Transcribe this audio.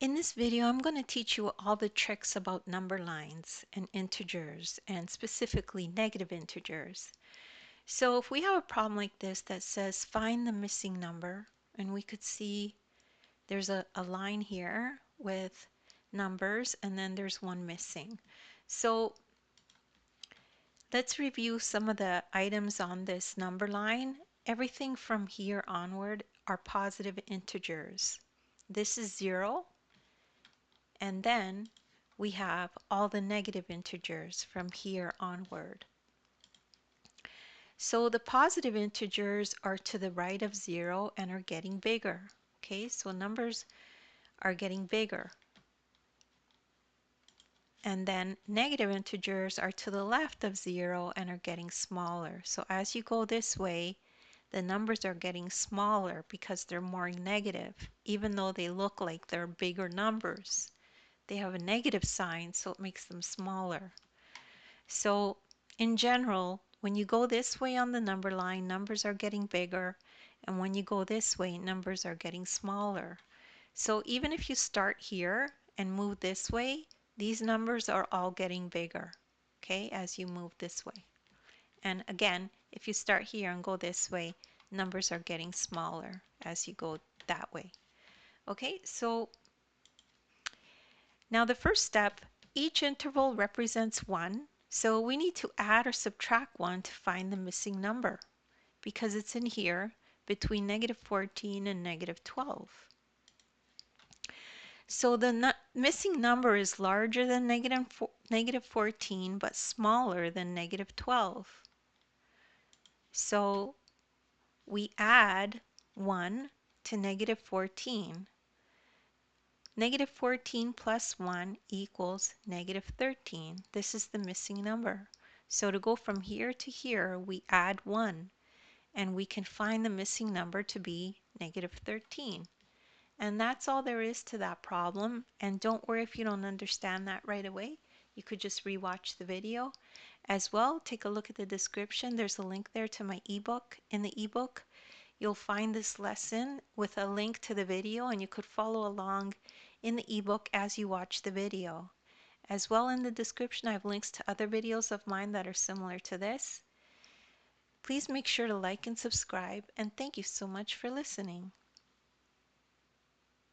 In this video, I'm going to teach you all the tricks about number lines and integers, and specifically negative integers. So if we have a problem like this that says find the missing number, and we could see there's a line here with numbers and then there's one missing. So let's review some of the items on this number line. Everything from here onward are positive integers. This is 0. And then we have all the negative integers from here onward. So the positive integers are to the right of 0 and are getting bigger. Okay, so numbers are getting bigger. And then negative integers are to the left of 0 and are getting smaller. So as you go this way, the numbers are getting smaller because they're more negative, even though they look like they're bigger numbers. They have a negative sign, so it makes them smaller. So in general, when you go this way on the number line, numbers are getting bigger, and when you go this way, numbers are getting smaller. So even if you start here and move this way, these numbers are all getting bigger, okay, as you move this way. And again, if you start here and go this way, numbers are getting smaller as you go that way. Okay, so now the first step, each interval represents 1, so we need to add or subtract 1 to find the missing number because it's in here between -14 and -12. So the missing number is larger than -14 but smaller than -12. So we add 1 to -14. -14 plus 1 equals -13. This is the missing number. So to go from here to here, we add 1, and we can find the missing number to be -13. And that's all there is to that problem. And don't worry if you don't understand that right away. You could just rewatch the video. As well, take a look at the description. There's a link there to my ebook. In the ebook, you'll find this lesson with a link to the video, and you could follow along in the ebook as you watch the video. As well, in the description, I have links to other videos of mine that are similar to this. Please make sure to like and subscribe, and thank you so much for listening.